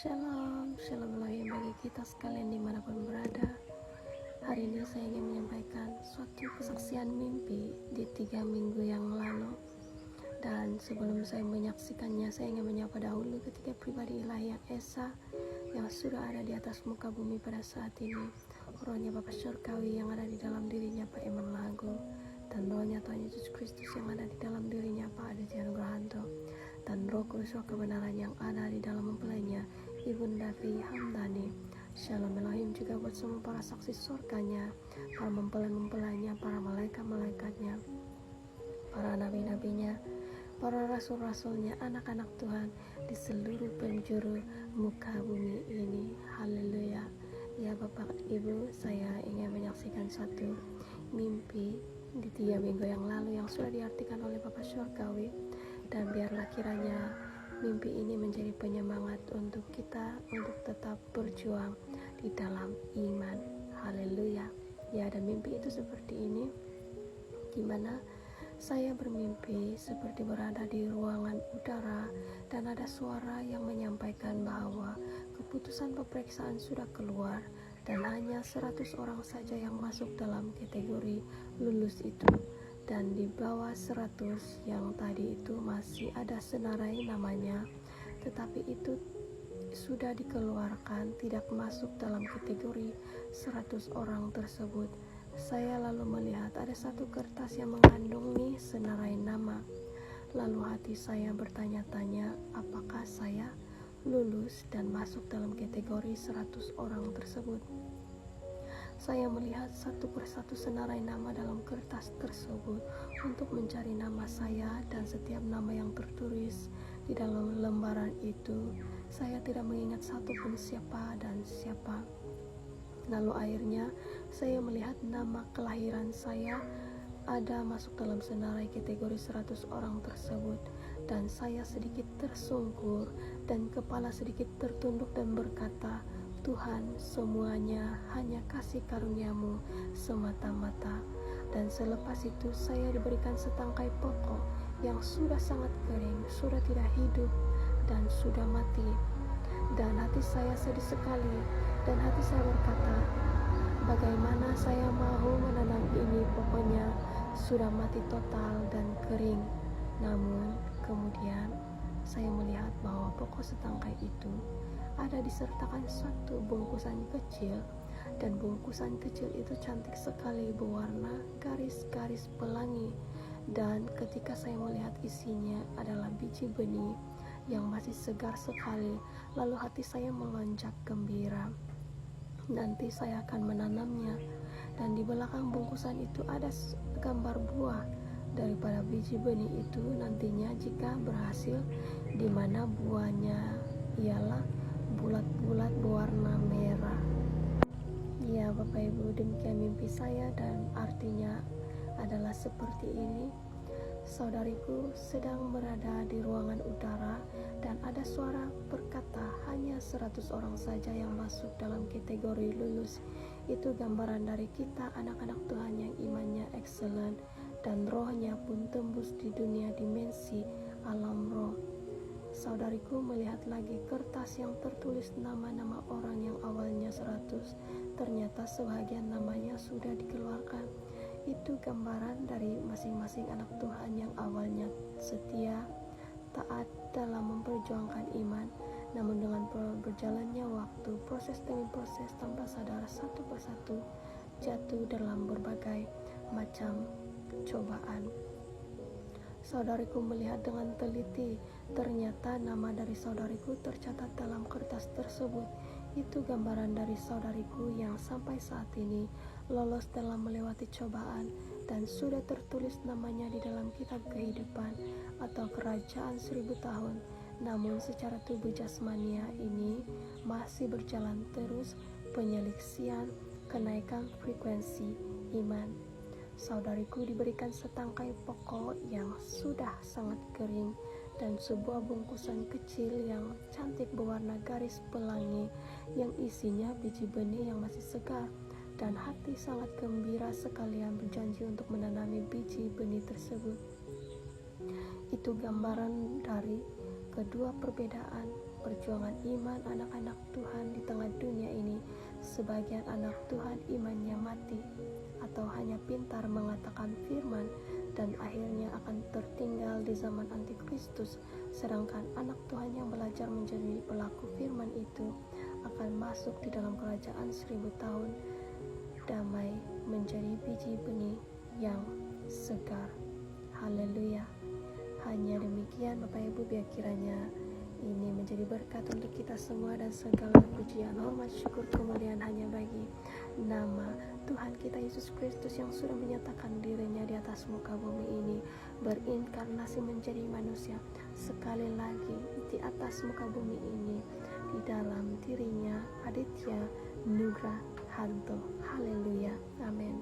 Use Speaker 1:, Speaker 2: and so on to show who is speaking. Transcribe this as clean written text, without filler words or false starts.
Speaker 1: Shalom, shalom Elohim bagi kita sekalian dimanapun berada. Hari ini saya ingin menyampaikan suatu kesaksian mimpi di 3 minggu yang lalu. Dan sebelum saya menyaksikannya, saya ingin menyapa dahulu ketiga pribadi ilahi yang esa yang sudah ada di atas muka bumi pada saat ini. Rohnya Bapa Surgawi yang ada di dalam dirinya Pak Eman Lagu, dan rohnya Tuhan Yesus Kristus yang ada di dalam dirinya Pak Aditya Nugrahanto, dan roh kudus roh kebenaran yang ada di dalam mempelainya Ibunda Fi Hamdani. Shalom Elohim juga buat semua para saksi surganya, para mempelai-mempelainya, para malaikat-malaikatnya, para nabi-nabinya, para rasul-rasulnya, anak-anak Tuhan di seluruh penjuru muka bumi ini. Haleluya. Ya Bapak Ibu, saya ingin menyaksikan satu mimpi di 3 minggu yang lalu yang sudah diartikan oleh Bapak Surgawi, dan biarlah kiranya mimpi ini menjadi penyemangat untuk kita untuk tetap berjuang di dalam iman. Haleluya. Ya, dan mimpi itu seperti ini, di mana saya bermimpi seperti berada di ruangan udara dan ada suara yang menyampaikan bahwa keputusan pemeriksaan sudah keluar dan hanya 100 orang saja yang masuk dalam kategori lulus itu. Dan di bawah 100 yang tadi itu masih ada senarai namanya, tetapi itu sudah dikeluarkan, tidak masuk dalam kategori 100 orang tersebut. Saya lalu melihat ada satu kertas yang mengandungi senarai nama. Lalu hati saya bertanya-tanya, apakah saya lulus dan masuk dalam kategori 100 orang tersebut? Saya melihat satu persatu senarai nama dalam kertas tersebut untuk mencari nama saya, dan setiap nama yang tertulis di dalam lembaran itu saya tidak mengingat satupun siapa dan siapa. Lalu akhirnya saya melihat nama kelahiran saya ada masuk dalam senarai kategori 100 orang tersebut, dan saya sedikit tersungkur dan kepala sedikit tertunduk dan berkata, Tuhan, semuanya hanya kasih karunia-Mu semata-mata. Dan selepas itu saya diberikan setangkai pokok yang sudah sangat kering, sudah tidak hidup dan sudah mati. Dan hati saya sedih sekali, dan hati saya berkata, bagaimana saya mau menanam ini, pokoknya sudah mati total dan kering. Namun kemudian saya melihat bahwa pokok setangkai itu ada disertakan suatu bungkusan kecil, dan bungkusan kecil itu cantik sekali berwarna garis-garis pelangi. Dan ketika saya melihat isinya adalah biji benih yang masih segar sekali, lalu hati saya melonjak gembira. Nanti saya akan menanamnya, dan di belakang bungkusan itu ada gambar buah daripada biji benih itu nantinya jika berhasil, di mana buahnya ialah bulat-bulat berwarna merah. Ya Bapak Ibu, demikian mimpi saya, dan artinya adalah seperti ini. Saudariku sedang berada di ruangan udara dan ada suara berkata hanya 100 orang saja yang masuk dalam kategori lulus. Itu gambaran dari kita anak-anak Tuhan yang imannya excellent dan rohnya pun tembus di dunia dimensi alam roh. Saudariku melihat lagi kertas yang tertulis nama-nama orang yang awalnya 100, ternyata sebagian namanya sudah dikeluarkan. Itu gambaran dari masing-masing anak Tuhan yang awalnya setia, taat dalam memperjuangkan iman, namun dengan berjalannya waktu, proses demi proses, tanpa sadar satu persatu jatuh dalam berbagai macam cobaan. Saudariku melihat dengan teliti, ternyata nama dari saudariku tercatat dalam kertas tersebut. Itu gambaran dari saudariku yang sampai saat ini lolos dalam melewati cobaan, dan sudah tertulis namanya di dalam kitab kehidupan atau kerajaan 1000 tahun. Namun secara tubuh jasmania ini masih berjalan terus penyeleksian kenaikan frekuensi iman. Saudariku diberikan setangkai pokok yang sudah sangat kering dan sebuah bungkusan kecil yang cantik berwarna garis pelangi yang isinya biji benih yang masih segar, dan hati sangat gembira sekalian berjanji untuk menanami biji benih tersebut. Itu gambaran dari kedua perbedaan perjuangan iman anak-anak Tuhan di tengah dunia ini. Sebagian anak Tuhan imannya mati atau hanya pintar mengatakan firman dan akhirnya akan tertinggal di zaman antikristus, sedangkan anak Tuhan yang belajar menjadi pelaku firman itu akan masuk di dalam kerajaan 1000 tahun damai menjadi biji benih yang segar. Haleluya. Hanya demikian Bapak Ibu, biar kiranya ini menjadi berkat untuk kita semua, dan segala pujian, hormat, syukur, kemuliaan hanya bagi nama Tuhan kita Yesus Kristus yang sudah menyatakan dirinya di atas muka bumi ini, berinkarnasi menjadi manusia sekali lagi di atas muka bumi ini. Di dalam dirinya Aditya Nugrahanto. Haleluya. Amin.